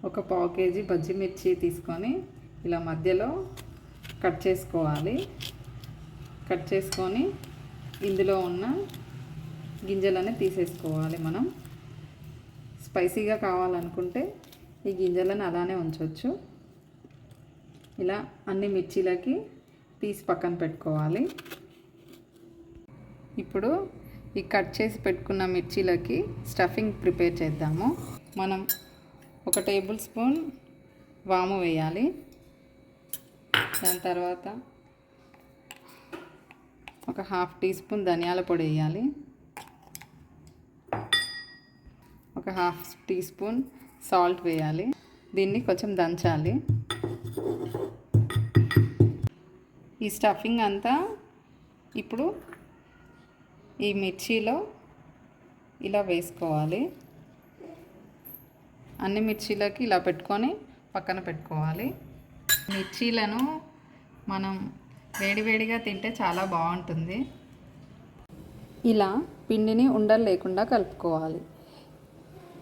ఒక పావు కేజీ బజ్జి మిర్చి తీసుకొని ఇలా మధ్యలో కట్ చేసుకోవాలి. కట్ చేసుకొని ఇందులో ఉన్న గింజలని తీసేసుకోవాలి. మనం స్పైసీగా కావాలనుకుంటే ఈ గింజలను అలానే ఉంచవచ్చు. ఇలా అన్ని మిర్చీలకి తీసి పక్కన పెట్టుకోవాలి. ఇప్పుడు ఈ కట్ చేసి పెట్టుకున్న మిర్చీలకి స్టఫింగ్ ప్రిపేర్ చేద్దాము. మనం 1 టేబుల్ స్పూన్ వాము వేయాలి. దాని తర్వాత ఒక 1/2 టీ స్పూన్ ధనియాల పొడి వేయాలి. ఒక 1/2 టీ స్పూన్ సాల్ట్ వేయాలి. దీన్ని కొంచెం దంచాలి. ఈ స్టఫింగ్ అంతా ఇప్పుడు ఈ మిర్చిలో ఇలా వేసుకోవాలి. అన్ని మిర్చీలకి ఇలా పెట్టుకొని పక్కన పెట్టుకోవాలి. మిర్చీలను మనం వేడివేడిగా తింటే చాలా బాగుంటుంది. ఇలా పిండిని ఉండలు లేకుండా కలుపుకోవాలి.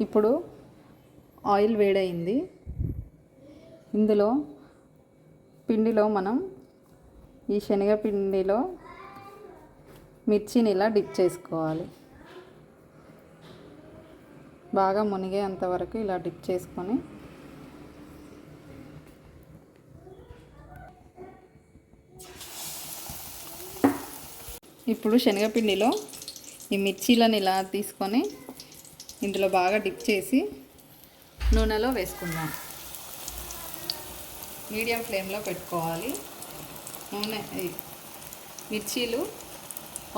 ఇప్పుడు ఆయిల్ వేడైంది. ఇందులో పిండిలో మనం ఈ శనగపిండిలో మిర్చిని ఇలా డిప్ చేసుకోవాలి. బాగా మునిగేంత వరకు ఇలా డిప్ చేసుకొని ఇప్పుడు శనగపిండిలో ఈ మిర్చీలను ఇలా తీసుకొని ఇందులో బాగా డిప్ చేసి నూనెలో వేసుకుందాం. మీడియం ఫ్లేమ్లో పెట్టుకోవాలి. మిర్చీలు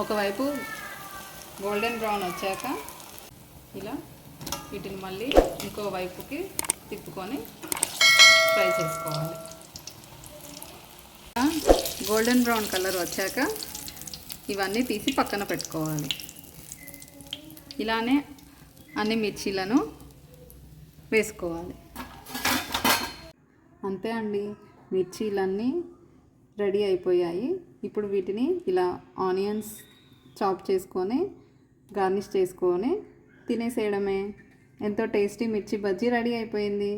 ఒకవైపు గోల్డెన్ బ్రౌన్ వచ్చాక ఇలా వీటిని మళ్ళీ ఇంకో వైపుకి తిప్పుకొని ఫ్రై చేసుకోవాలి. గోల్డెన్ బ్రౌన్ కలర్ వచ్చాక ఇవన్నీ తీసి పక్కన పెట్టుకోవాలి. ఇలానే అన్ని మిర్చీలను వేసుకోవాలి. అంతే అండి, మిర్చీలన్నీ రెడీ అయిపోయాయి. ఇప్పుడు వీటిని ఇలా ఆనియన్స్ చాప్ చేసుకొని గార్నిష్ చేసుకొని తినేసేయడమే. ఎంతో టేస్టీ మిర్చి బజ్జీ రెడీ అయిపోయింది.